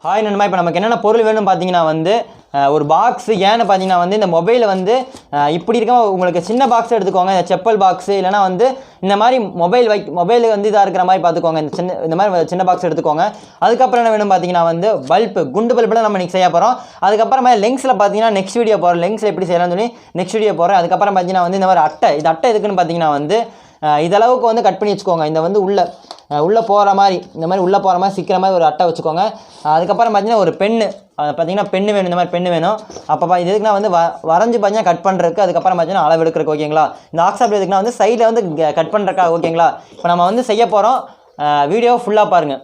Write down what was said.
Hi நண்பா, இப்போ நமக்கு என்னென்ன பொருள் வேணும்னு பார்த்தீங்கன்னா வந்து ஒரு பாக்ஸு. ஏன்னு பார்த்தீங்கன்னா வந்து இந்த மொபைலை வந்து இப்படி இருக்க உங்களுக்கு சின்ன பாக்ஸ் எடுத்துக்கோங்க, இந்த செப்பல் பாக்ஸு இல்லைனா வந்து இந்த மாதிரி மொபைல் வந்து இதாக இருக்கிற மாதிரி பார்த்துக்கோங்க. இந்த மாதிரி சின்ன பாக்ஸ் எடுத்துக்கோங்க. அதுக்கப்புறம் என்ன வேணும் பார்த்தீங்கன்னா வந்து பல்பு, குண்டு பல்பில் நம்ம இன்றைக்கி செய்ய போகிறோம். அதுக்கப்புறமா லெங்ஸில் பார்த்தீங்கன்னா நெக்ஸ்ட் வீடியோ போகிறோம், லெங்ஸில் எப்படி செய்யலாம்னு சொல்லி நெக்ஸ்ட் வீடியோ போகிறேன். அதுக்கப்புறம் பார்த்தீங்கன்னா வந்து இந்த மாதிரி அட்டை, இது அட்டை எதுக்குன்னு பார்த்தீங்கன்னா வந்து இதளவுக்கு வந்து கட் பண்ணி வச்சுக்கோங்க. இந்த வந்து உள்ளே போகிற மாதிரி, இந்த மாதிரி உள்ளே போகிற மாதிரி சிக்கிற மாதிரி ஒரு அட்டை வச்சுக்கோங்க. அதுக்கப்புறம் பார்த்தீங்கன்னா ஒரு பெண்ணு, பார்த்தீங்கன்னா பெண்ணு வேணும், இந்த மாதிரி பெண்ணு வேணும். அப்போ இது எதுக்குன்னா வந்து வரைஞ்சி பார்த்தீங்கன்னா கட் பண்ணுறதுக்கு, அதுக்கப்புறம் பார்த்தீங்கன்னா அளவு எடுக்கிறதுக்கு. ஓகேங்களா? இந்த ஆக்ஸாப்ட் எதுக்குன்னா வந்து சைடில் வந்து கட் பண்ணுறக்கா. ஓகேங்களா? இப்போ நம்ம வந்து செய்ய போகிறோம். வீடியோ ஃபுல்லாக பாருங்கள்.